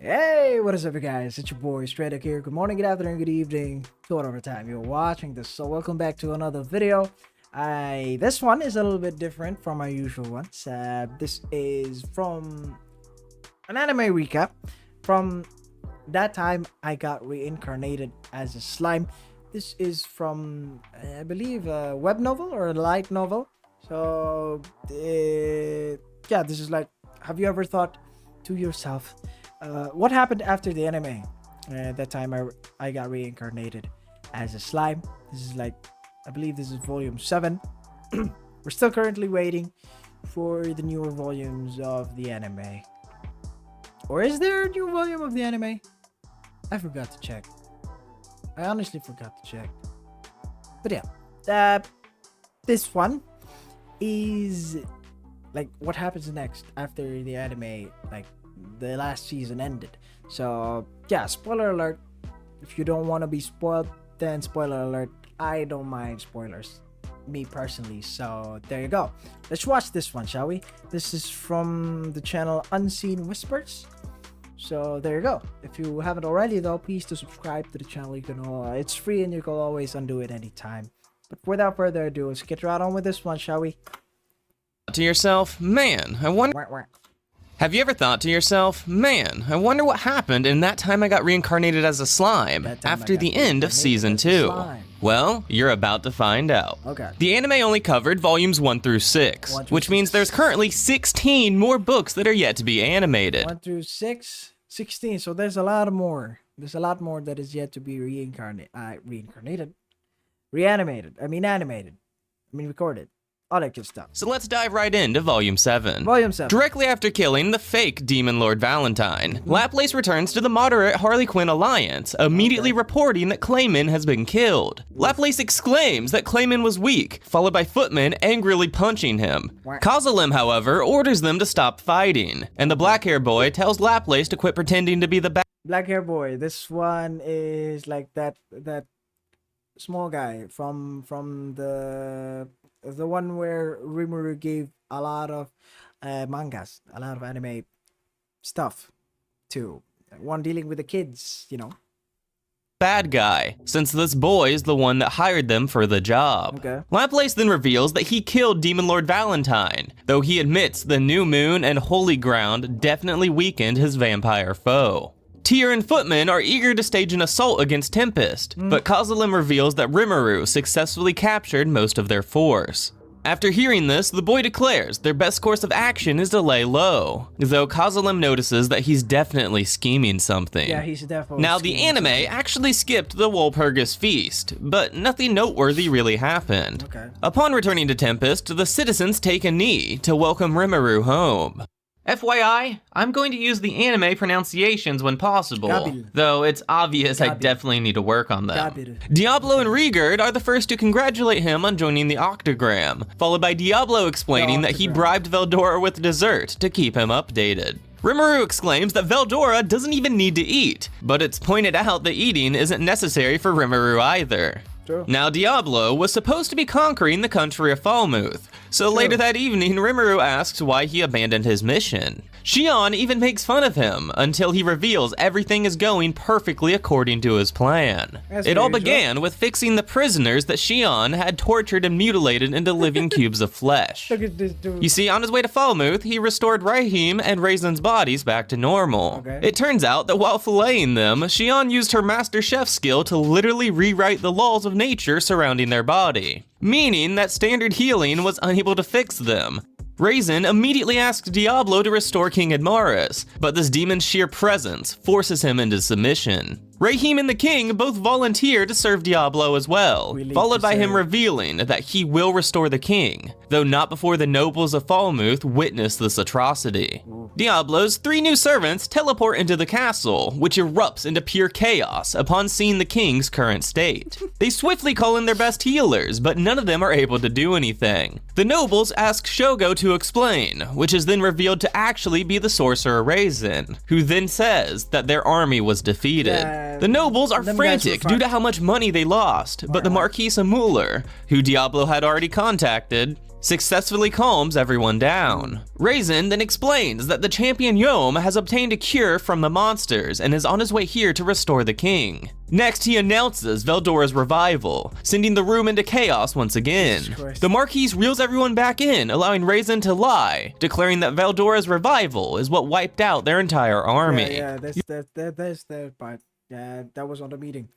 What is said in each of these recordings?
Hey, what is up, you guys? It's your boy straydog here. Good morning, good afternoon, good evening, to whatever time you're watching this. So welcome back to another video. This one is a little bit different from my usual ones. This is from an anime recap from that time I got reincarnated as a slime. This is from I believe a web novel or a light novel. So yeah, this is like, have you ever thought to yourself, what happened after the anime? That time I got reincarnated as a slime. This is like, I believe this is volume 7. We're still currently waiting for the newer volumes of the anime. Or is there a new volume of the anime? I forgot to check. I honestly forgot to check. But yeah, this one is like what happens next after the anime, like the last season ended. So yeah, spoiler alert. If you don't want to be spoiled, then spoiler alert. I don't mind spoilers, me personally. So there you go. Let's watch this one, shall we? This is from the channel Unseen Whispers. So there you go. If you haven't already though, please do subscribe to the channel. You can it's free and you can always undo it anytime. But without further ado, let's get right on with this one, shall we? To yourself, man, I wonder. Have you ever thought to yourself, man, I wonder what happened in that time I got reincarnated as a slime after the end of season 2? Well, you're about to find out. Okay. The anime only covered volumes 1 through 6, which means there's currently 16 more books that are yet to be animated. 1 through 6, 16. So there's a lot more. There's a lot more that is yet to be reanimated. Recorded. All that good stuff. So let's dive right into Volume 7. Volume 7. Directly after killing the fake Demon Lord Valentine, Laplace returns to the moderate Harley Quinn alliance, immediately reporting that Clayman has been killed. Laplace exclaims that Clayman was weak, followed by Footman angrily punching him. Kozalem, however, orders them to stop fighting, and the black hair boy tells Laplace to quit pretending to be the black hair boy. This one is like that small guy from the one where Rimuru gave a lot of mangas, a lot of anime stuff to. One dealing with the kids, you know. bad guy, since this boy is the one that hired them for the job. Okay. Laplace then reveals that he killed Demon Lord Valentine, though he admits the new moon and holy ground definitely weakened his vampire foe. Tyr and Footman are eager to stage an assault against Tempest, but Kozalem reveals that Rimuru successfully captured most of their force. After hearing this, the boy declares their best course of action is to lay low, though Kozalem notices that he's definitely scheming something. Yeah, he's definitely Now, the anime actually skipped the Walpurgis feast, but nothing noteworthy really happened. Okay. Upon returning to Tempest, the citizens take a knee to welcome Rimuru home. FYI, I'm going to use the anime pronunciations when possible, Gabil. though it's obvious I Gabil. definitely need to work on them. Gabil. Diablo and Rigurd are the first to congratulate him on joining the Octagram, followed by Diablo explaining that he bribed Veldora with dessert to keep him updated. Rimuru exclaims that Veldora doesn't even need to eat, but it's pointed out that eating isn't necessary for Rimuru either. True. Now, Diablo was supposed to be conquering the country of Falmouth, so later that evening, Rimuru asks why he abandoned his mission. Shion even makes fun of him until he reveals everything is going perfectly according to his plan. It all began with fixing the prisoners that Shion had tortured and mutilated into living cubes of flesh. Look at this dude. You see, on his way to Falmouth, he restored Raheem and Raisin's bodies back to normal. Okay. It turns out that while filleting them, Shion used her master chef skill to literally rewrite the laws of nature surrounding their body, meaning that standard healing was unable to fix them. Raisin immediately asks Diablo to restore King Admaris, but this demon's sheer presence forces him into submission. Raheem and the king both volunteer to serve Diablo as well, followed by him revealing that he will restore the king, though not before the nobles of Falmouth witness this atrocity. Diablo's 3 new servants teleport into the castle, which erupts into pure chaos upon seeing the king's current state. They swiftly call in their best healers, but none of them are able to do anything. The nobles ask Shogo to explain, which is then revealed to actually be the sorcerer Raisin, who then says that their army was defeated. The nobles are frantic due to how much money they lost, but the Marquis Muller, who Diablo had already contacted, successfully calms everyone down. Raisin then explains that the champion Yom has obtained a cure from the monsters and is on his way here to restore the king. Next, he announces Veldora's revival, sending the room into chaos once again. The Marquis reels everyone back in, allowing Raisin to lie, declaring that Veldora's revival is what wiped out their entire army. Yeah, that's the part. Yeah, that was on the meeting.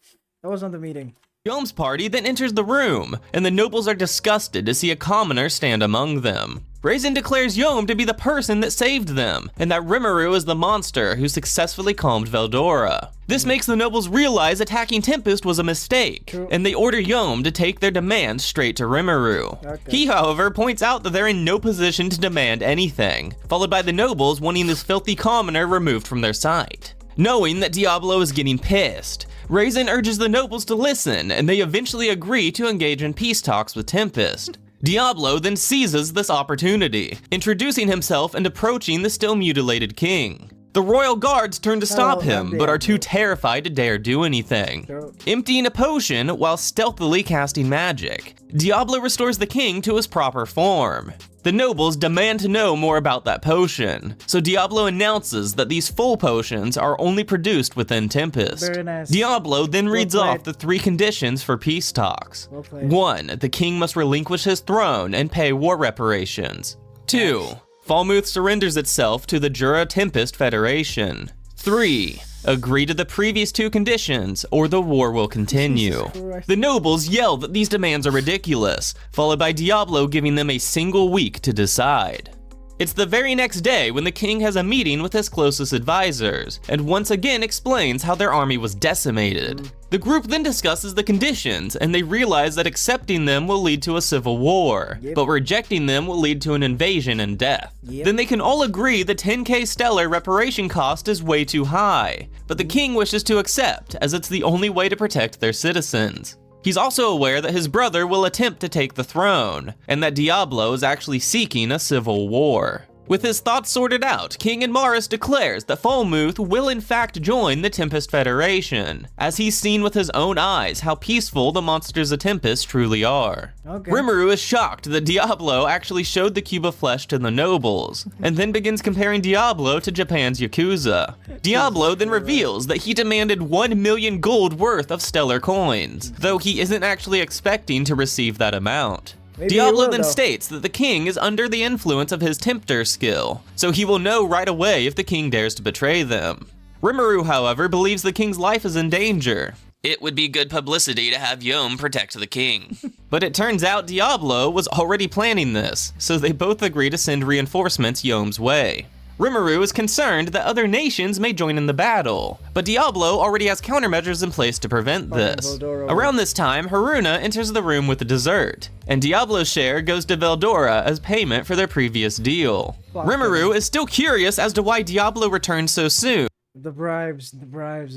That was on the meeting. Yom's party then enters the room, and the nobles are disgusted to see a commoner stand among them. Raisin declares Yom to be the person that saved them, and that Rimuru is the monster who successfully calmed Veldora. This makes the nobles realize attacking Tempest was a mistake, and they order Yom to take their demands straight to Rimuru. He, however, points out that they're in no position to demand anything, followed by the nobles wanting this filthy commoner removed from their sight. Knowing that Diablo is getting pissed, Raisin urges the nobles to listen, and they eventually agree to engage in peace talks with Tempest. Diablo then seizes this opportunity, introducing himself and approaching the still mutilated king. The royal guards turn to stop him, but are too terrified to dare do anything. Emptying a potion while stealthily casting magic, Diablo restores the king to his proper form. The nobles demand to know more about that potion, so Diablo announces that these full potions are only produced within Tempest. Very nice. Diablo then reads off the 3 conditions for peace talks. 1. The king must relinquish his throne and pay war reparations. 2. Falmouth surrenders itself to the Jura Tempest Federation. 3. Agree to the previous 2 conditions, or the war will continue. The nobles yell that these demands are ridiculous, followed by Diablo giving them a single week to decide. It's the very next day when the king has a meeting with his closest advisors, and once again explains how their army was decimated. The group then discusses the conditions, and they realize that accepting them will lead to a civil war, but rejecting them will lead to an invasion and death. Then they can all agree the 10k stellar reparation cost is way too high, but the king wishes to accept, as it's the only way to protect their citizens. He's also aware that his brother will attempt to take the throne, and that Diablo is actually seeking a civil war. With his thoughts sorted out, King Admaris declares that Falmouth will in fact join the Tempest Federation, as he's seen with his own eyes how peaceful the monsters of Tempest truly are. Rimuru is shocked that Diablo actually showed the cube of flesh to the nobles, and then begins comparing Diablo to Japan's Yakuza. Diablo then reveals that he demanded 1 million gold worth of stellar coins, though he isn't actually expecting to receive that amount. Diablo then states that the king is under the influence of his tempter skill, so he will know right away if the king dares to betray them. Rimuru, however, believes the king's life is in danger. It would be good publicity to have Yom protect the king. But it turns out Diablo was already planning this, so they both agree to send reinforcements Yom's way. Rimuru is concerned that other nations may join in the battle, but Diablo already has countermeasures in place to prevent this. Around this time, Haruna enters the room with the dessert, and Diablo's share goes to Veldora as payment for their previous deal. Rimuru is still curious as to why Diablo returned so soon. The bribes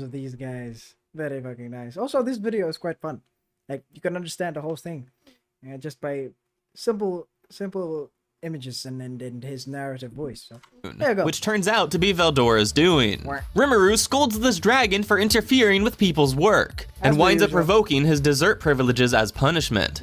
of these guys. Very fucking nice. Also, this video is quite fun. Like, you can understand the whole thing just by simple images and his narrative voice. So, there you go. Which turns out to be Veldora's doing. Rimuru scolds this dragon for interfering with people's work, and winds up revoking his dessert privileges as punishment.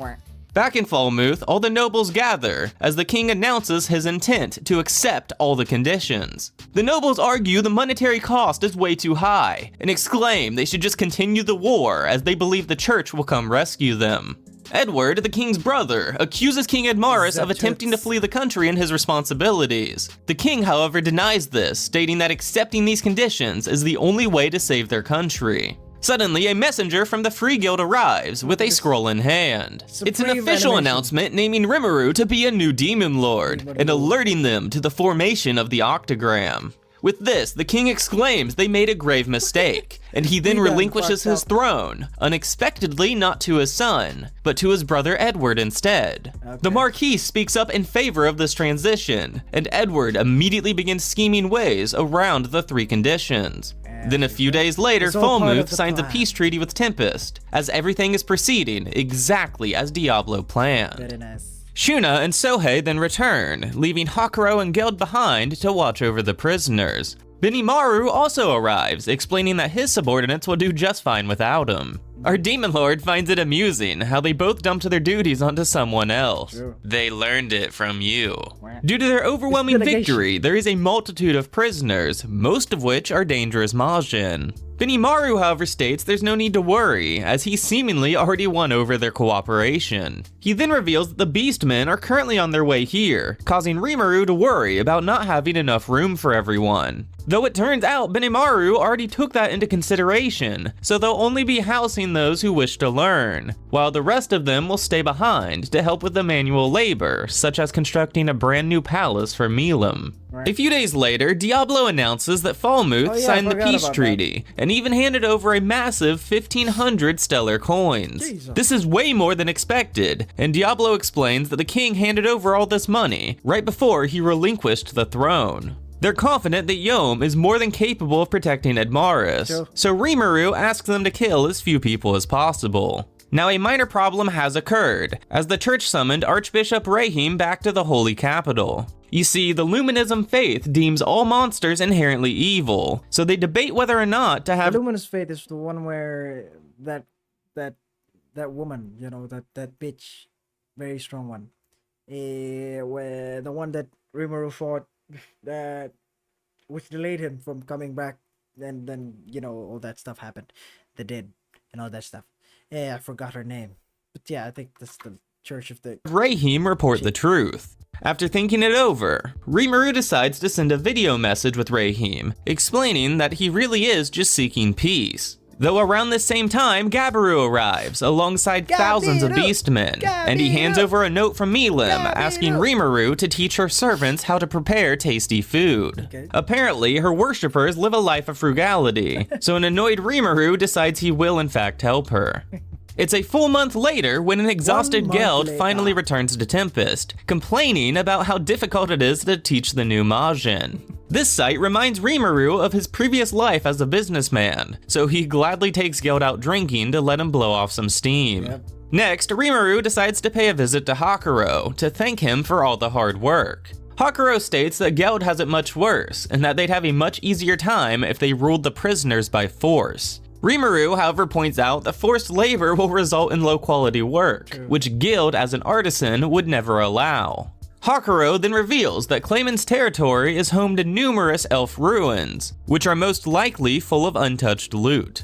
Back in Falmouth, all the nobles gather as the king announces his intent to accept all the conditions. The nobles argue the monetary cost is way too high, and exclaim they should just continue the war as they believe the church will come rescue them. Edward, the king's brother, accuses King Admaris of attempting to flee the country and his responsibilities. The king, however, denies this, stating that accepting these conditions is the only way to save their country. Suddenly, a messenger from the Free Guild arrives with a scroll in hand. It's an official announcement naming Rimuru to be a new demon lord, and alerting them to the formation of the octagram. With this, the king exclaims they made a grave mistake, and he then relinquishes his throne, unexpectedly not to his son, but to his brother Edward instead. The Marquis speaks up in favor of this transition, and Edward immediately begins scheming ways around the 3 conditions. Then a few days later, Falmouth signs a peace treaty with Tempest, as everything is proceeding exactly as Diablo planned. Very nice. Shuna and Sohei then return, leaving Hakuro and Geld behind to watch over the prisoners. Benimaru also arrives, explaining that his subordinates will do just fine without him. Our demon lord finds it amusing how they both dumped their duties onto someone else. True. They learned it from you. Due to their overwhelming delegation. victory, there is a multitude of prisoners, most of which are dangerous Majin. Benimaru, however, states there's no need to worry, as he seemingly already won over their cooperation. He then reveals that the Beastmen are currently on their way here, causing Rimuru to worry about not having enough room for everyone. Though it turns out Benimaru already took that into consideration, so they'll only be housing those who wish to learn, while the rest of them will stay behind to help with the manual labor, such as constructing a brand new palace for Milim. Right. A few days later, Diablo announces that Falmuth signed the peace treaty, and even handed over a massive 1,500 stellar coins. Jesus. This is way more than expected, and Diablo explains that the king handed over all this money right before he relinquished the throne. They're confident that Yom is more than capable of protecting Edmaris, Sure. so Rimuru asks them to kill as few people as possible. Now, a minor problem has occurred, as the church summoned Archbishop Rahim back to the holy capital. You see, the Luminism faith deems all monsters inherently evil, so they debate whether or not to have— The luminous faith is the one where that woman, you know, that bitch, very strong one, where the one that Rimuru fought, that which delayed him from coming back, and then you know all that stuff happened, the dead and all that stuff. Yeah, I forgot her name, but yeah, I think that's the Church of the Rahim report the truth. After thinking it over, Rimuru decides to send a video message with Rahim, explaining that he really is just seeking peace. Though around this same time, Gabiru arrives, alongside thousands of beastmen, and he hands over a note from Milim, asking Rimuru to teach her servants how to prepare tasty food. Okay. Apparently, her worshippers live a life of frugality, so an annoyed Rimuru decides he will in fact help her. It's a full month later when an exhausted 1 month Geld later. finally returns to Tempest, complaining about how difficult it is to teach the new Majin. This sight reminds Rimuru of his previous life as a businessman, so he gladly takes Geld out drinking to let him blow off some steam. Yep. Next, Rimuru decides to pay a visit to Hakuro to thank him for all the hard work. Hakuro states that Geld has it much worse, and that they'd have a much easier time if they ruled the prisoners by force. Rimuru, however, points out that forced labor will result in low-quality work, which Geld, as an artisan, would never allow. Hakuro then reveals that Clayman's territory is home to numerous elf ruins, which are most likely full of untouched loot.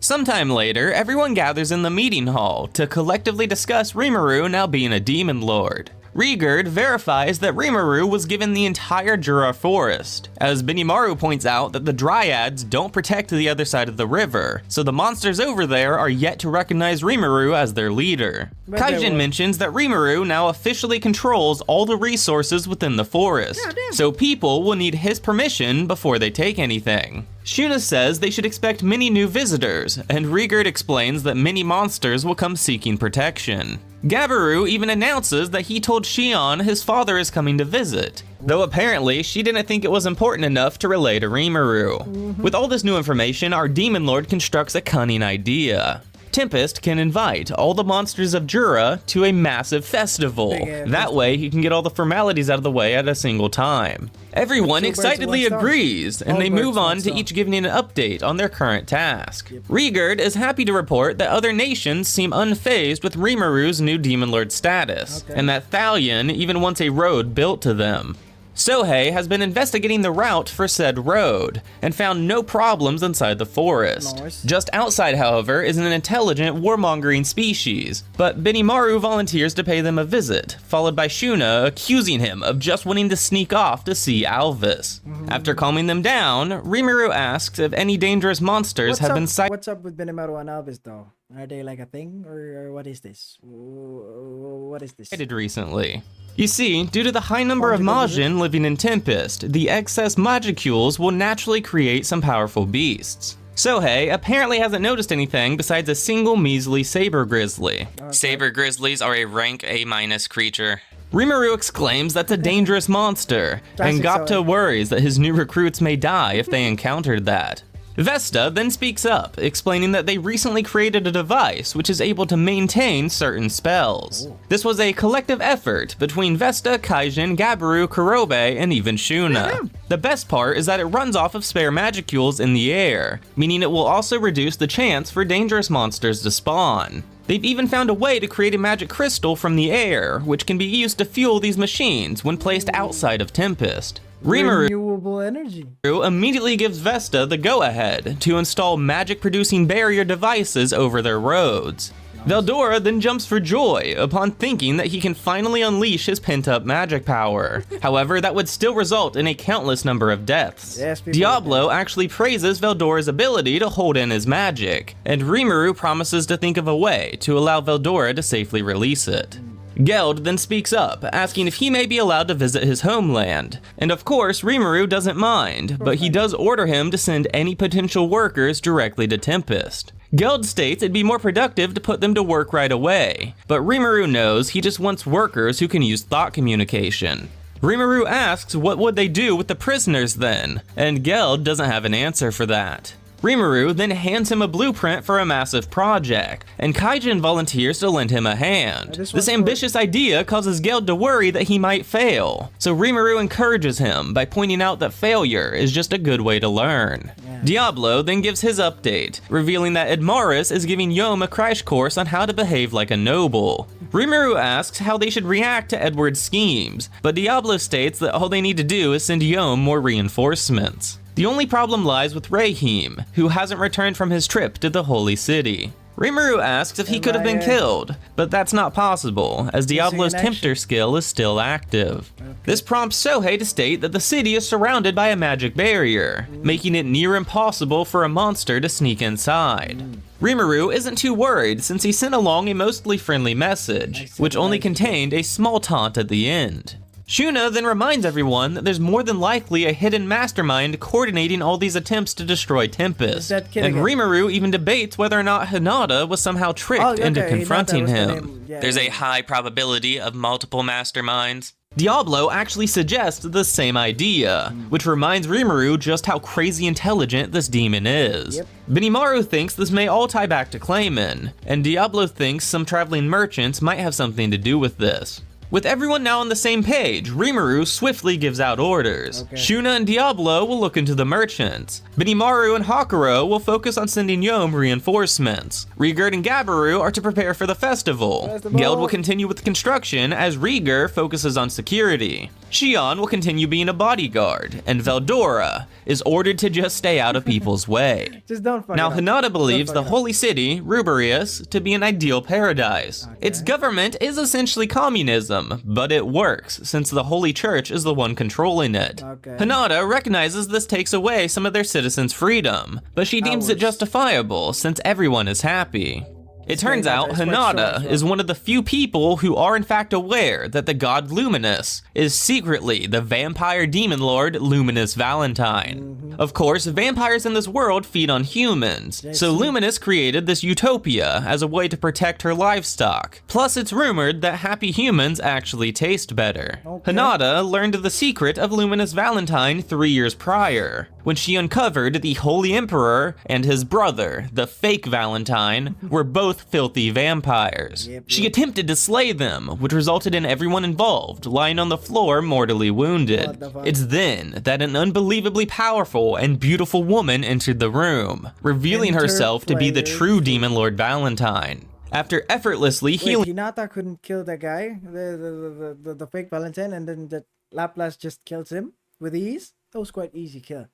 Sometime later, everyone gathers in the meeting hall to collectively discuss Rimuru now being a demon lord. Rigurd verifies that Rimuru was given the entire Jura forest, as Benimaru points out that the Dryads don't protect the other side of the river, so the monsters over there are yet to recognize Rimuru as their leader. But they Kaijin will. mentions that Rimuru now officially controls all the resources within the forest, so people will need his permission before they take anything. Shuna says they should expect many new visitors, and Rigurd explains that many monsters will come seeking protection. Gabiru even announces that he told Shion his father is coming to visit, though apparently she didn't think it was important enough to relay to Rimuru. With all this new information, our demon lord constructs a cunning idea. Tempest can invite all the monsters of Jura to a massive festival. That way he can get all the formalities out of the way at a single time. Everyone Two birds, excitedly one stone. agrees, and All they birds, move one on to stone. each giving an update on their current task. Rigurd is happy to report that other nations seem unfazed with Rimuru's new demon lord status, and that Thalion even wants a road built to them. Sohei has been investigating the route for said road, and found no problems inside the forest. Nice. Just outside, however, is an intelligent warmongering species, but Benimaru volunteers to pay them a visit, followed by Shuna accusing him of just wanting to sneak off to see Alvis. After calming them down, Rimuru asks if any dangerous monsters have been sighted What's up with Benimaru and Alvis though? Are they like a thing, or what is this? What is this? recently. You see, due to the high number of Majin living in Tempest, the excess Magicules will naturally create some powerful beasts. Sohei apparently hasn't noticed anything besides a single measly Saber Grizzly. Saber Grizzlies are a rank A- creature. Rimuru exclaims that's a dangerous monster, and Classic Gapta Sohei. worries that his new recruits may die if they encountered that. Vesta then speaks up, explaining that they recently created a device which is able to maintain certain spells. This was a collective effort between Vesta, Kaijin, Gabiru, Kurobe, and even Shuna. The best part is that it runs off of spare magicules in the air, meaning it will also reduce the chance for dangerous monsters to spawn. They've even found a way to create a magic crystal from the air, which can be used to fuel these machines when placed outside of Tempest. Renewable energy. Immediately gives Vesta the go-ahead to install magic-producing barrier devices over their roads. Veldora then jumps for joy upon thinking that he can finally unleash his pent-up magic power. However, that would still result in a countless number of deaths. Yes, Diablo actually praises Veldora's ability to hold in his magic, and Rimuru promises to think of a way to allow Veldora to safely release it. Geld then speaks up, asking if he may be allowed to visit his homeland. And of course, Rimuru doesn't mind, but he does order him to send any potential workers directly to Tempest. Geld states it'd be more productive to put them to work right away, but Rimuru knows he just wants workers who can use thought communication. Rimuru asks what would they do with the prisoners then, and Geld doesn't have an answer for that. Rimuru then hands him a blueprint for a massive project, and Kaijin volunteers to lend him a hand. This ambitious idea causes Geld to worry that he might fail, so Rimuru encourages him by pointing out that failure is just a good way to learn. Diablo then gives his update, revealing that Edmaris is giving Yom a crash course on how to behave like a noble. Rimuru asks how they should react to Edward's schemes, but Diablo states that all they need to do is send Yom more reinforcements. The only problem lies with Rahim, who hasn't returned from his trip to the Holy City. Rimuru asks if he could have been killed, but that's not possible, as Diablo's Tempter skill is still active. This prompts Sohei to state that the city is surrounded by a magic barrier, making it near impossible for a monster to sneak inside. Rimuru isn't too worried since he sent along a mostly friendly message, which only contained a small taunt at the end. Shuna then reminds everyone that there's more than likely a hidden mastermind coordinating all these attempts to destroy Tempest, and Rimuru even debates whether or not Hinata was somehow tricked into confronting him. There's a high probability of multiple masterminds. Diablo actually suggests the same idea, which reminds Rimuru just how crazy intelligent this demon is. Benimaru thinks this may all tie back to Clayman, and Diablo thinks some traveling merchants might have something to do with this. With everyone now on the same page, Rimuru swiftly gives out orders. Shuna and Diablo will look into the merchants. Benimaru and Hakuro will focus on sending Yom reinforcements. Rieger and Gabiru are to prepare for the festival. Geld will continue with construction as Rieger focuses on security. Shion will continue being a bodyguard, and Veldora is ordered to just stay out of people's way. Now Hinata believes the holy city, Ruberius, to be an ideal paradise. Its government is essentially communism, but it works since the Holy Church is the one controlling it. Hinata recognizes this takes away some of their citizens' freedom, but she deems it justifiable since everyone is happy. It turns out Hinata is one of the few people who are in fact aware that the god Luminous is secretly the vampire demon lord Luminous Valentine. Of course, vampires in this world feed on humans, so Luminous created this utopia as a way to protect her livestock. Plus, it's rumored that happy humans actually taste better. Hinata learned the secret of Luminous Valentine 3 years prior, when she uncovered the Holy Emperor and his brother, the fake Valentine, were both filthy vampires. She attempted to slay them, which resulted in everyone involved lying on the floor mortally wounded. It's then that an unbelievably powerful and beautiful woman entered the room, revealing herself to be the true Demon Lord Valentine. After effortlessly healing— Hinata couldn't kill that guy, the fake Valentine, and then the Laplace just kills him with ease. That was quite easy kill.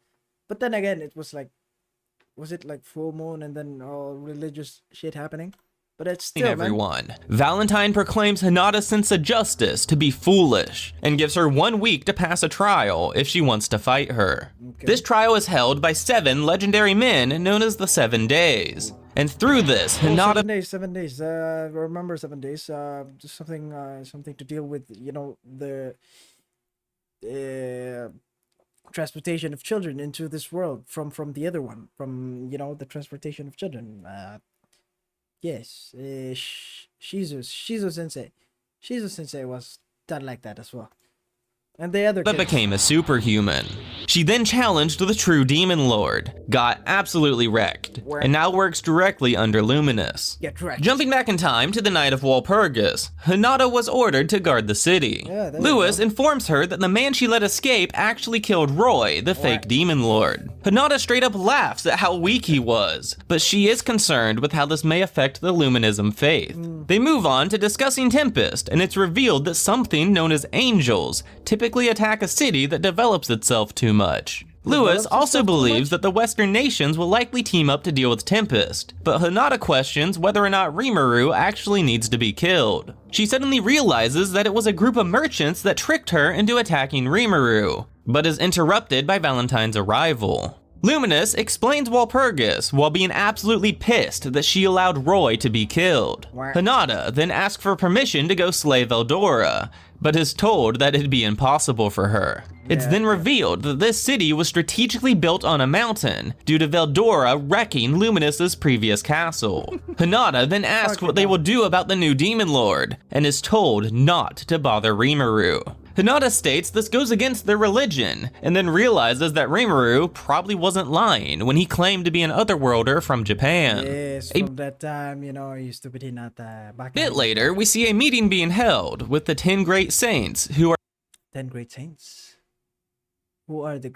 But then again, it was like, was it like full moon and then all religious shit happening? But it's still, everyone. Valentine proclaims Hinata's sense of justice to be foolish and gives her 1 week to pass a trial if she wants to fight her. This trial is held by 7 legendary men known as the 7 Days. And through this, Hinata— 7 days. Remember 7 days. Just something to deal with, you know, the transportation of children into this world from the other one, from, you know, the transportation of children. Yes, Shizu Sensei was done like that as well. And the other became a superhuman. She then challenged the true Demon Lord, got absolutely wrecked, and now works directly under Luminous. Get wrecked. Jumping back in time to the night of Walpurgis, Hinata was ordered to guard the city. Yeah, there you Lewis go. informs her that the man she let escape actually killed Roy, the fake Demon Lord. Hinata straight up laughs at how weak he was, but she is concerned with how this may affect the Luminism faith. They move on to discussing Tempest, and it's revealed that something known as angels typically attack a city that develops itself too much. Lewis also believes that the Western nations will likely team up to deal with Tempest, but Hinata questions whether or not Rimuru actually needs to be killed. She suddenly realizes that it was a group of merchants that tricked her into attacking Rimuru, but is interrupted by Valentine's arrival. Luminous explains Walpurgis while being absolutely pissed that she allowed Roy to be killed. Hinata then asks for permission to go slay Veldora, but is told that it'd be impossible for her. It's then revealed that this city was strategically built on a mountain due to Veldora wrecking Luminous's previous castle. Hinata then asks what they will do about the new Demon Lord, and is told not to bother Rimuru. Hinata states this goes against their religion, and then realizes that Rimuru probably wasn't lying when he claimed to be an otherworlder from Japan. Yes, from that time, you know, you stupid Hinata. Back A bit later, we see a meeting being held with the 10 great saints who are 10 great saints. Who are the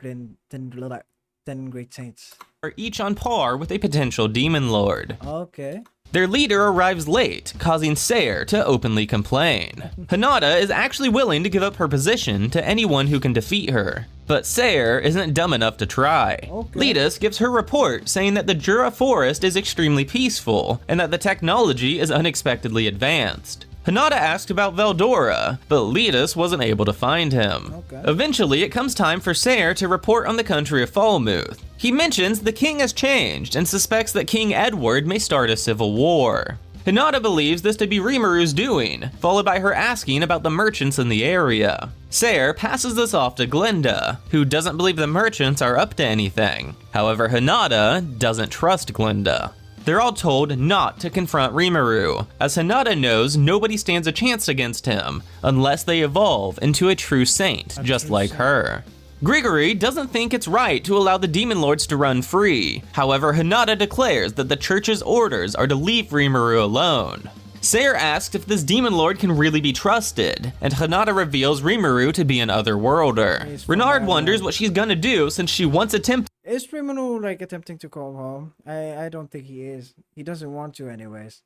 10 great saints? each on par with a potential Demon Lord. Okay. Their leader arrives late, causing Sayer to openly complain. Hinata is actually willing to give up her position to anyone who can defeat her, but Sayer isn't dumb enough to try. Okay. Letus gives her report saying that the Jura forest is extremely peaceful, and that the technology is unexpectedly advanced. Hinata asked about Veldora, but Letus wasn't able to find him. Okay. Eventually, it comes time for Sayer to report on the country of Falmuth. He mentions the king has changed and suspects that King Edward may start a civil war. Hinata believes this to be Rimuru's doing, followed by her asking about the merchants in the area. Sayer passes this off to Glinda, who doesn't believe the merchants are up to anything. However, Hinata doesn't trust Glinda. They're all told not to confront Rimuru, as Hinata knows nobody stands a chance against him unless they evolve into a true saint, just like her. Grigory doesn't think it's right to allow the Demon Lords to run free. However, Hinata declares that the church's orders are to leave Rimuru alone. Sayer asks if this Demon Lord can really be trusted, and Hinata reveals Rimuru to be an otherworlder. Renard wonders what she's gonna do since she once attempted. Is Rimuru like attempting to call home? I don't think he is. He doesn't want to anyways.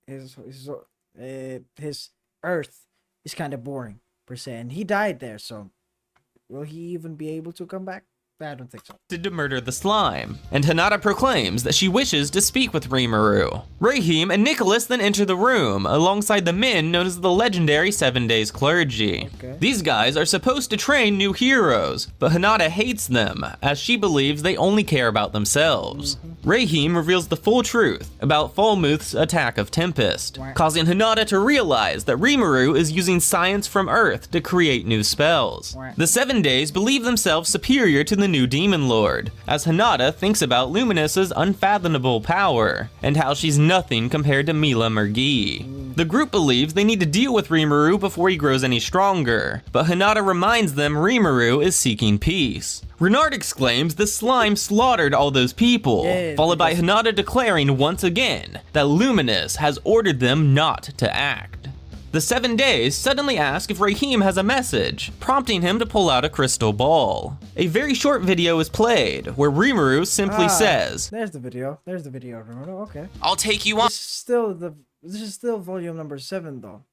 His Earth is kind of boring per se, and he died there. So will he even be able to come back? I don't think so. To murder the slime, and Hinata proclaims that she wishes to speak with Rimuru. Rahim and Nicholas then enter the room, alongside the men known as the legendary 7 Days Clergy. Okay. These guys are supposed to train new heroes, but Hinata hates them, as she believes they only care about themselves. Rahim reveals the full truth about Falmuth's attack of Tempest, causing Hinata to realize that Rimuru is using science from Earth to create new spells. The 7 Days believe themselves superior to the new Demon Lord, as Hinata thinks about Luminous's unfathomable power, and how she's nothing compared to Mila Mergi. The group believes they need to deal with Rimuru before he grows any stronger, but Hinata reminds them Rimuru is seeking peace. Renard exclaims the slime slaughtered all those people, followed by Hinata declaring once again that Luminous has ordered them not to act. The 7 Days suddenly ask if Rahim has a message, prompting him to pull out a crystal ball. A very short video is played, where Rimuru simply says, There's the video, Rimuru, okay. "I'll take you on This is still volume number 7 though.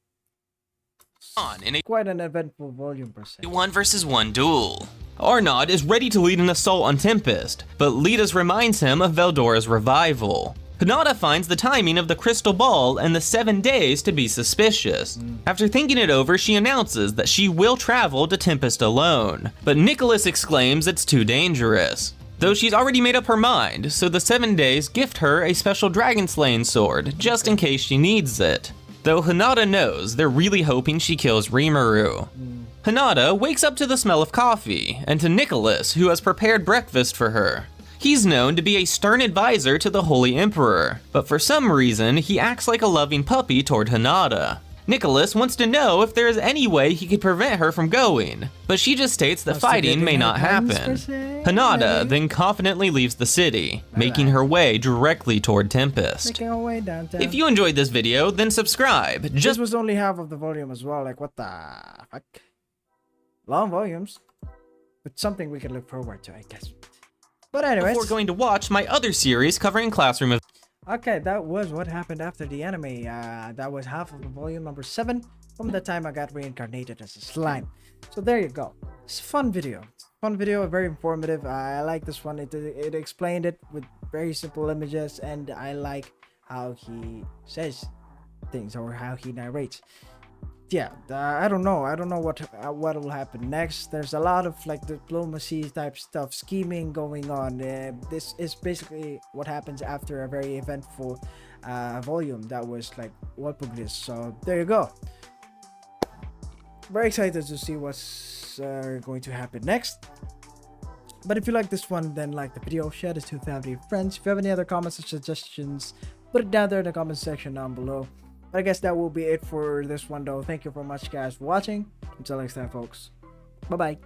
in a Quite an eventful volume per se. 1 versus 1 duel." Arnaud is ready to lead an assault on Tempest, but Letus reminds him of Veldora's revival. Hinata finds the timing of the crystal ball and the 7 days to be suspicious. After thinking it over, she announces that she will travel to Tempest alone, but Nicholas exclaims it's too dangerous. Though she's already made up her mind, so the 7 Days gift her a special dragon slaying sword, just in case she needs it. Though Hinata knows they're really hoping she kills Rimuru. Hinata wakes up to the smell of coffee, and to Nicholas, who has prepared breakfast for her. He's known to be a stern advisor to the Holy Emperor, but for some reason, he acts like a loving puppy toward Hinata. Nicholas wants to know if there is any way he could prevent her from going, but she just states that fighting may not happen. Hanada then confidently leaves the city, making her way directly toward Tempest. Making our way downtown. If you enjoyed this video, then subscribe. This was only half of the volume as well. Like, what the fuck? Long volumes. But something we can look forward to, I guess. But anyways. Before going to watch my other series covering classroom events. Okay, that was what happened after the anime. That was half of the volume number 7 from the time I got reincarnated as a slime. So there you go. It's a fun video. Fun video, very informative. I like this one. It explained it with very simple images, and I like how he says things or how he narrates. Yeah, I don't know what will happen next. There's a lot of like diplomacy type stuff, scheming going on. This is basically what happens after a very eventful volume that was like well published. So there you go. Very excited to see what's going to happen next. But if you like this one, then like the video, share this to family and friends. If you have any other comments or suggestions, put it down there in the comment section down below. But I guess that will be it for this one though. Thank you very much guys for watching. Until next time folks. Bye bye.